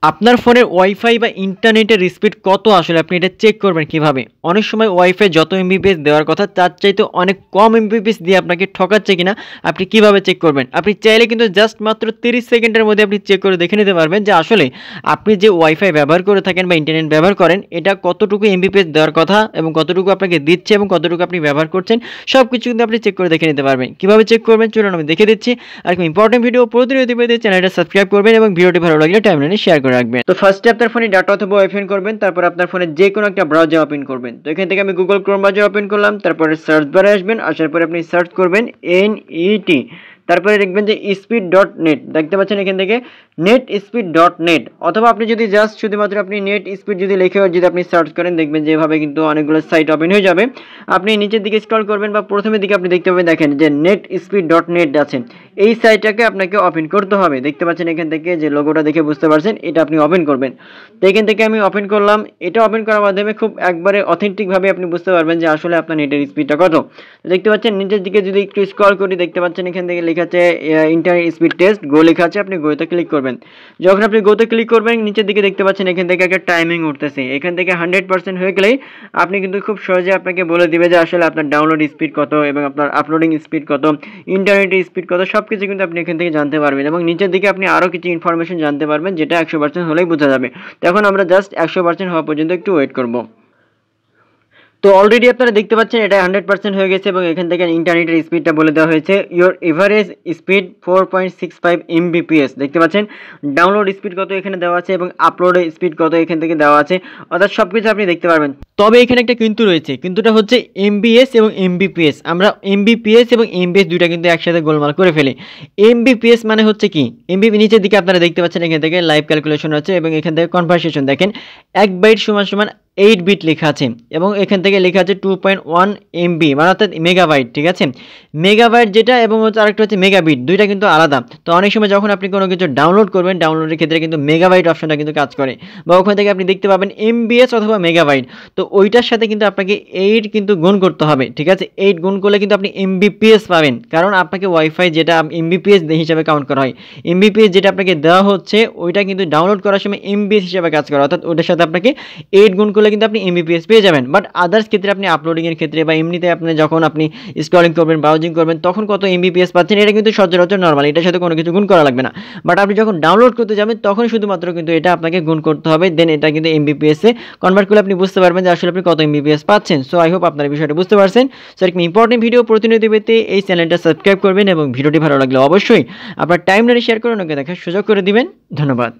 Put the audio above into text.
আপনার ফোনের ওয়াইফাই বা ইন্টারনেটের স্পিড কত আসলে আপনি এটা চেক করবেন কিভাবে? অনেক সময় ওয়াইফাই যত এমবিপিএস দেওয়ার কথা তার চাইতে অনেক কম এমবিপিএস দিয়ে আপনাকে ঠকাচ্ছে কিনা আপনি কিভাবে চেক করবেন? আপনি চাইলে কিন্তু জাস্ট মাত্র 30 সেকেন্ডের মধ্যে আপনি চেক করে দেখে নিতে পারবেন যে আসলে আপনি যে ওয়াইফাই ব্যবহার করে থাকেন বা ইন্টারনেট ব্যবহার করেন এটা কতটুকু এমবিপিএস দেওয়ার কথা এবং কতটুকু আপনাকে দিচ্ছে এবং কতটুকু আপনি ব্যবহার করছেন সবকিছু কিন্তু আপনি চেক করে দেখে নিতে পারবেন। কিভাবে চেক করবেন চলুন আমি দেখিয়ে দিচ্ছি। আর একটা ইম্পর্টেন্ট ভিডিও প্রতিনিয়ত পেতে চ্যানেলটা সাবস্ক্রাইব করবেন এবং ভিডিওটি ভালো লাগলে টাইমলাইনে শেয়ার করে রাখবেন। তো ফার্স্টে আপনার ফোনে ডাটা অথবা ওয়াইফাই করবেন, তারপর আপনার ফোনে যে কোনো একটা ব্রাউজার ওপেন করবেন। তো এখান থেকে আমি গুগল ক্রোম ব্রাউজার ওপেন করলাম, তারপরে সার্চ বারে আসবেন, আসার পরে আপনি সার্চ করবেন NET, তারপরে দেখবেন যে speed.net দেখতে পাচ্ছেন এখান থেকে netSpeed.net, অথবা আপনি যদি জাস্ট শুধুমাত্র আপনি নেট স্পিড যদি লিখে যদি আপনি সার্চ করেন দেখবেন যে এভাবে কিন্তু অনেকগুলো সাইট ওপেন হয়ে যাবে। আপনি নিচের দিকে স্ক্রল করবেন বা প্রথমের দিকে আপনি দেখতে পাবেন দেখেন যে netSpeed.net আছে, এই সাইটটাকে আপনাকে ওপেন করতে হবে। দেখতে পাচ্ছেন এখান থেকে যে লোগোটা দেখে বুঝতে পারছেন এটা আপনি ওপেন করবেন। তো এখান থেকে আমি ওপেন করলাম। এটা ওপেন করার মাধ্যমে খুব একবারে অথেন্টিকভাবে আপনি বুঝতে পারবেন যে আসলে আপনার নেটের স্পিডটা কত। দেখতে পাচ্ছেন নিচের দিকে যদি একটু স্ক্রল করি দেখতে পাচ্ছেন এখান থেকে লেখা আছে ইন্টারনেট স্পিড টেস্ট গো লেখা আছে, আপনি গোতে ক্লিক করবেন। যখন আপনি গোতে ক্লিক করবেন নিচের দিকে দেখতে পাচ্ছেন এখান থেকে একটা টাইমিং উঠতেছে, এখান থেকে 100% হয়ে গেলেই আপনি কিন্তু খুব সহজে আপনাকে বলে দিবে যে আসলে আপনার ডাউনলোড স্পিড কত এবং আপনার আপলোডিং স্পিড কত, ইন্টারনেটের স্পিড কত, সব কিছু কিন্তু আপনি এখান থেকে জানতে পারবেন। এবং নিচের দিকে আপনি আরও কিছু ইনফরমেশন জানতে পারবেন যেটা 100% হলেই বোঝা যাবে। তো এখন আমরা জাস্ট 100% হওয়া পর্যন্ত একটু ওয়েট করব। তো অলরেডি আপনারা দেখতে পাচ্ছেন এটা 100% হয়ে গেছে এবং এখান থেকে ইন্টারনেটের স্পিডটা বলে দেওয়া হয়েছে ইওর এভারেজ স্পিড 4.65 Mbps। দেখতে পাচ্ছেন ডাউনলোড স্পিড কত এখানে দেওয়া আছে এবং আপলোডের স্পিড কত এখান থেকে দেওয়া আছে, অর্থাৎ সব কিছু আপনি দেখতে পারবেন। তবে এখানে একটা কিন্তু রয়েছে, কিন্তুটা হচ্ছে MBS এবং MBPS। আমরা MBPS এবং MBS দুইটা কিন্তু একসাথে গোলমাল করে ফেলি। MBPS মানে হচ্ছে কি, MBP নিচের দিকে আপনারা দেখতে পাচ্ছেন এখান থেকে লাইভ ক্যালকুলেশন আছে এবং এখান থেকে কনভারসেশন দেখেন 1 বাইট সমান 8 বিট লেখা আছে এবং এখান থেকে লেখা আছে 2.1 MB মানে অর্থাৎ মেগাবাইট। ঠিক আছে, মেগাবাইট যেটা এবং হচ্ছে আরেকটা হচ্ছে মেগাবিট, দুইটা কিন্তু আলাদা। তো অনেক সময় যখন আপনি কোনো কিছু ডাউনলোড করবেন ডাউনলোডের ক্ষেত্রে কিন্তু মেগাবাইট অপশনটা কিন্তু কাজ করে বা ওখান থেকে আপনি দেখতে পাবেন MBS অথবা মেগাবাইট। তো ওইটার সাথে কিন্তু আপনাকে 8 কিন্তু গুণ করতে হবে। ঠিক আছে, 8 গুণ করলে কিন্তু আপনি MBPS পাবেন, কারণ আপনাকে ওয়াইফাই যেটা MBPS হিসাবে কাউন্ট করা হয়, MBPS যেটা আপনাকে দেওয়া হচ্ছে ওইটা কিন্তু ডাউনলোড করার সময় MBS হিসাবে কাজ করে, অর্থাৎ ওইটার সাথে আপনাকে 8 গুণ করলে কিন্তু আপনি MBPS পেয়ে যাবেন। বাট আদার্স ক্ষেত্রে আপনি আপলোডিংয়ের ক্ষেত্রে বা এমনিতে আপনি যখন আপনি স্ক্রলিং করবেন ব্রাউজিং করবেন তখন কত MBPS পাচ্ছেন এটা কিন্তু সচরাচর নর্মাল, এটার সাথে কোনো কিছু গুণ করা লাগবে না। বাট আপনি যখন ডাউনলোড করতে যাবেন তখন শুধুমাত্র কিন্তু এটা আপনাকে গুণ করতে হবে, দেন এটা কিন্তু MBPS এ কনভার্ট করলে আপনি বুঝতে পারবেন যে আসলে আপনি কত MBPS পাচ্ছেন। সো আই হোপ আপনারা বিষয়টা বুঝতে পারছেন। সো এরকম ইম্পর্টেন্ট ভিডিও প্রতিনিয়ত পেতে এই চ্যানেলটা সাবস্ক্রাইব করবেন এবং ভিডিওটি ভালো লাগলে অবশ্যই আপনার টাইমলাইনে শেয়ার করে অন্যকে দেখার সুযোগ করে দিবেন। ধন্যবাদ।